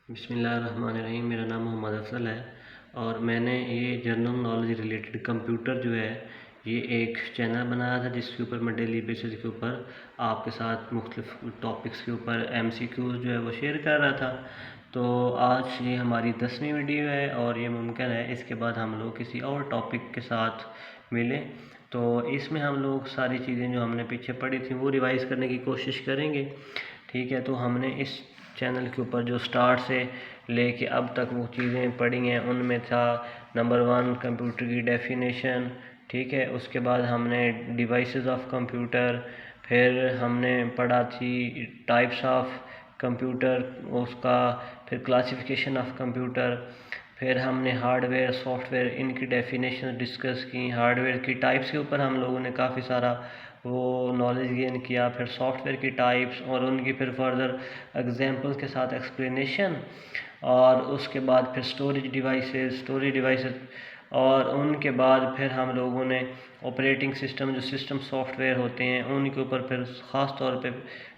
بسم اللہ الرحمن الرحیم۔ میرا نام محمد افضل ہے اور میں نے یہ جنرل نالج ریلیٹڈ کمپیوٹر جو ہے یہ ایک چینل بنایا تھا جس کے اوپر میں ڈیلی بیسس کے اوپر آپ کے ساتھ مختلف ٹاپکس کے اوپر MCQs جو ہے وہ شیئر کر رہا تھا۔ تو آج یہ ہماری 10ویں ویڈیو ہے اور یہ ممکن ہے اس کے بعد ہم لوگ کسی اور ٹاپک کے ساتھ ملیں، تو اس میں ہم لوگ ساری چیزیں جو ہم نے پیچھے پڑھی تھیں وہ ریوائز کرنے کی کوشش کریں گے، ٹھیک ہے۔ تو ہم نے اس چینل کے اوپر جو سٹارٹ سے لے کے اب تک وہ چیزیں پڑھی ہیں ان میں تھا نمبر 1 کمپیوٹر کی ڈیفینیشن، ٹھیک ہے۔ اس کے بعد ہم نے ڈیوائسز آف کمپیوٹر، پھر ہم نے پڑھا تھی ٹائپس آف کمپیوٹر، اس کا پھر کلاسیفیکیشن آف کمپیوٹر، پھر ہم نے ہارڈ ویئر سافٹ ویئر ان کی ڈیفینیشن ڈسکس کی، ہارڈ ویئر کی ٹائپس کے اوپر ہم لوگوں نے کافی سارا وہ نالج گین کیا، پھر سافٹ ویئر کی ٹائپس اور ان کی پھر فردر ایگزامپل کے ساتھ ایکسپلینیشن، اور اس کے بعد پھر اسٹوریج ڈیوائسز اور ان کے بعد پھر ہم لوگوں نے آپریٹنگ سسٹم جو سسٹم سافٹ ویئر ہوتے ہیں ان کے اوپر پھر خاص طور پہ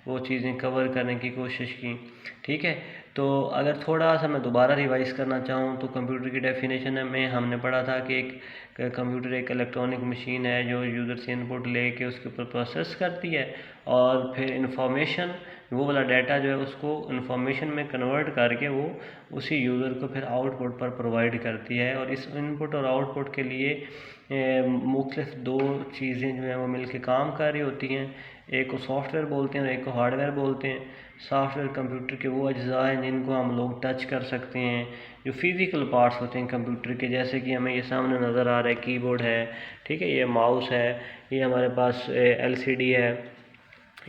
وہ چیزیں کور کرنے کی کوشش کی، ٹھیک ہے۔ تو اگر تھوڑا سا میں دوبارہ ریوائز کرنا چاہوں تو کمپیوٹر کی ڈیفینیشن میں ہم نے پڑھا تھا کہ ایک کمپیوٹر ایک الیکٹرانک مشین ہے جو یوزر سے انپٹ لے کے اس کے اوپر پروسیس کرتی ہے اور پھر انفارمیشن وہ والا ڈیٹا جو ہے اس کو انفارمیشن میں کنورٹ کر کے وہ اسی یوزر کو پھر آؤٹ پٹ پر پرووائڈ کرتی ہے، اور اس انپٹ اور آؤٹ پٹ کے لیے مختلف دو چیزیں جو ہیں وہ مل کے کام کر رہی ہوتی ہیں، ایک کو سافٹ ویئر بولتے ہیں اور ایک کو ہارڈ ویئر بولتے ہیں۔ سافٹ ویئر کمپیوٹر کے وہ اجزاء ہیں جن کو ہم لوگ ٹچ کر سکتے ہیں، جو فزیکل پارٹس ہوتے ہیں کمپیوٹر کے، جیسے کہ ہمیں یہ سامنے نظر آ رہا ہے کی بورڈ ہے، ٹھیک ہے، یہ ماؤس ہے، یہ ہمارے پاس LCD ہے،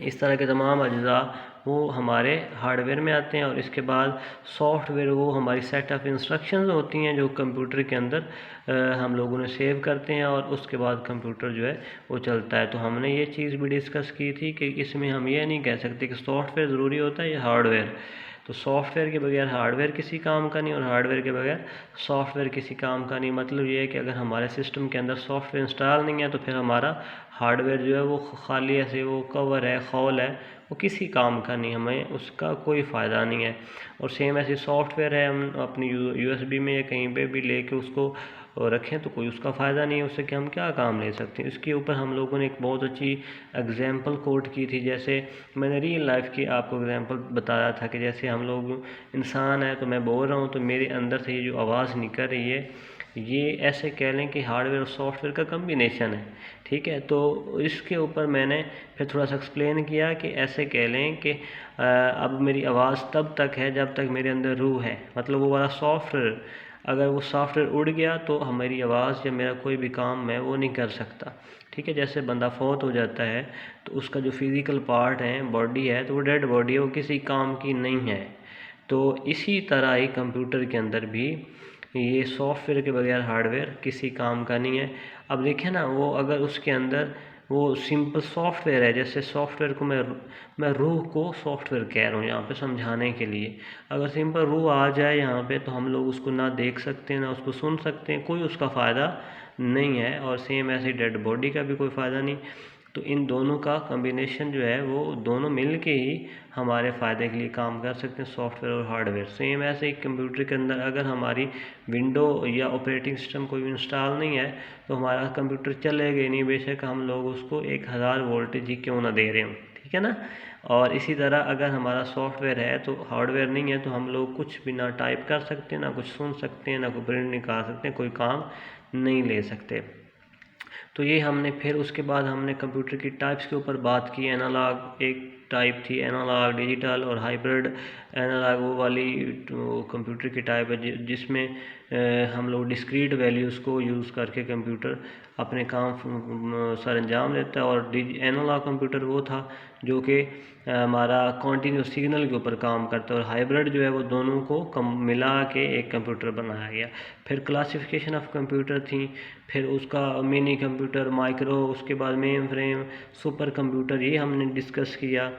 اس طرح کے تمام اجزاء وہ ہمارے ہارڈ ویئر میں آتے ہیں۔ اور اس کے بعد سافٹ ویئر وہ ہماری سیٹ آف انسٹرکشنز ہوتی ہیں جو کمپیوٹر کے اندر ہم لوگوں نے سیو کرتے ہیں اور اس کے بعد کمپیوٹر جو ہے وہ چلتا ہے۔ تو ہم نے یہ چیز بھی ڈسکس کی تھی کہ اس میں ہم یہ نہیں کہہ سکتے کہ سافٹ ویئر ضروری ہوتا ہے یا ہارڈ ویئر، تو سافٹ ویئر کے بغیر ہارڈ ویئر کسی کام کا نہیں اور ہارڈ ویئر کے بغیر سافٹ ویئر کسی کام کا نہیں۔ مطلب یہ ہے کہ اگر ہمارے سسٹم کے اندر سافٹ ویئر انسٹال نہیں ہے تو پھر ہمارا ہارڈ ویئر جو ہے وہ خالی ایسے وہ کور ہے، خول ہے، وہ کسی کام کا نہیں، ہمیں اس کا کوئی فائدہ نہیں ہے۔ اور سیم ایسے سافٹ ویئر ہے، ہم اپنی USB میں یا کہیں پہ بھی لے کے اس کو رکھیں تو کوئی اس کا فائدہ نہیں ہے، اس سے کہ ہم کیا کام لے سکتے ہیں۔ اس کے اوپر ہم لوگوں نے ایک بہت اچھی ایگزامپل کوٹ کی تھی، جیسے میں نے ریئل لائف کی آپ کو ایگزامپل بتایا تھا کہ جیسے ہم لوگ انسان ہیں تو میں بول رہا ہوں تو میرے اندر سے یہ جو آواز نکل رہی ہے یہ ایسے کہہ لیں کہ ہارڈ ویئر اور سافٹ ویئر کا کمبینیشن ہے، ٹھیک ہے۔ تو اس کے اوپر میں نے پھر تھوڑا سا ایکسپلین کیا کہ ایسے کہہ لیں کہ اب میری آواز تب تک ہے جب تک میرے اندر روح ہے، مطلب وہ والا سافٹ ویئر، اگر وہ سافٹ ویئر اڑ گیا تو ہماری آواز یا میرا کوئی بھی کام میں وہ نہیں کر سکتا، ٹھیک ہے۔ جیسے بندہ فوت ہو جاتا ہے تو اس کا جو فزیکل پارٹ ہے، باڈی ہے، تو وہ ڈیڈ باڈی ہے، وہ کسی کام کی نہیں ہے۔ تو اسی طرح ہی کمپیوٹر کے اندر بھی یہ سافٹ ویئر کے بغیر ہارڈ ویئر کسی کام کا نہیں ہے۔ اب دیکھیں نا، وہ اگر اس کے اندر وہ سمپل سافٹ ویئر ہے، جیسے سافٹ ویئر کو میں روح کو سافٹ ویئر کہہ رہا ہوں یہاں پہ سمجھانے کے لیے، اگر سمپل روح آ جائے یہاں پہ تو ہم لوگ اس کو نہ دیکھ سکتے ہیں نہ اس کو سن سکتے ہیں، کوئی اس کا فائدہ نہیں ہے، اور سیم ایسے ڈیڈ باڈی کا بھی کوئی فائدہ نہیں۔ تو ان دونوں کا کمبینیشن جو ہے وہ دونوں مل کے ہی ہمارے فائدے کے لیے کام کر سکتے ہیں، سافٹ ویئر اور ہارڈ ویئر۔ سیم ایسے ایک کمپیوٹر کے اندر اگر ہماری ونڈو یا آپریٹنگ سسٹم کوئی انسٹال نہیں ہے تو ہمارا کمپیوٹر چلے گا نہیں، بے شک ہم لوگ اس کو 1000 وولٹیج ہی کیوں نہ دے رہے ہوں، ٹھیک ہے نا۔ اور اسی طرح اگر ہمارا سافٹ ویئر ہے تو ہارڈ ویئر نہیں ہے تو ہم لوگ کچھ بھی نہ ٹائپ کر سکتے ہیں، نہ کچھ سن سکتے ہیں، نہ کوئی پرنٹ نکال سکتے ہیں، کوئی کام نہیں لے سکتے۔ تو یہ ہم نے پھر اس کے بعد ہم نے کمپیوٹر کی ٹائپس کے اوپر بات کی۔ اینالاگ ایک ٹائپ تھی، اینالاگ، ڈیجیٹل اور ہائبرڈ۔ اینالاگ وہ والی کمپیوٹر کی ٹائپ ہے جس میں ہم لوگ ڈسکریٹ ویلیوز کو یوز کر کے کمپیوٹر اپنے کام سر انجام دیتا ہے، اور اینالاگ کمپیوٹر وہ تھا جو کہ ہمارا کنٹینیوس سگنل کے اوپر کام کرتا ہے، اور ہائبرڈ جو ہے وہ دونوں کو ملا کے ایک کمپیوٹر بنایا گیا۔ پھر کلاسیفیکیشن آف کمپیوٹر تھیں، پھر اس کا منی کمپیوٹر، مائکرو، اس کے بعد مین فریم، سپر کمپیوٹر، یہ ہم نے ڈسکس کیا۔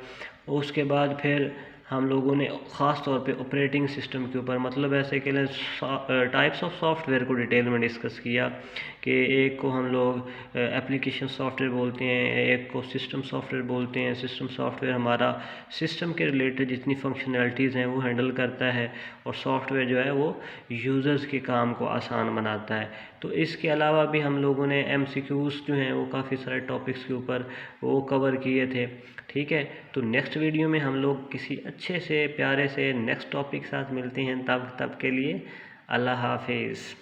اس کے بعد پھر ہم لوگوں نے خاص طور پہ آپریٹنگ سسٹم کے اوپر، مطلب ایسے کہ ٹائپس آف سافٹ ویئر کو ڈیٹیل میں ڈسکس کیا کہ ایک کو ہم لوگ اپلیکیشن سافٹ ویئر بولتے ہیں، ایک کو سسٹم سافٹ ویئر بولتے ہیں۔ سسٹم سافٹ ویئر ہمارا سسٹم کے ریلیٹڈ جتنی فنکشنالٹیز ہیں وہ ہینڈل کرتا ہے، اور سافٹ ویئر جو ہے وہ یوزرز کے کام کو آسان بناتا ہے۔ تو اس کے علاوہ بھی ہم لوگوں نے MCQs جو ہیں وہ کافی سارے ٹاپکس کے اوپر وہ کور کیے تھے، ٹھیک ہے۔ تو نیکسٹ ویڈیو میں ہم لوگ کسی اچھے سے پیارے سے نیکسٹ ٹاپک کے ساتھ ملتے ہیں، تب کے لیے اللہ حافظ۔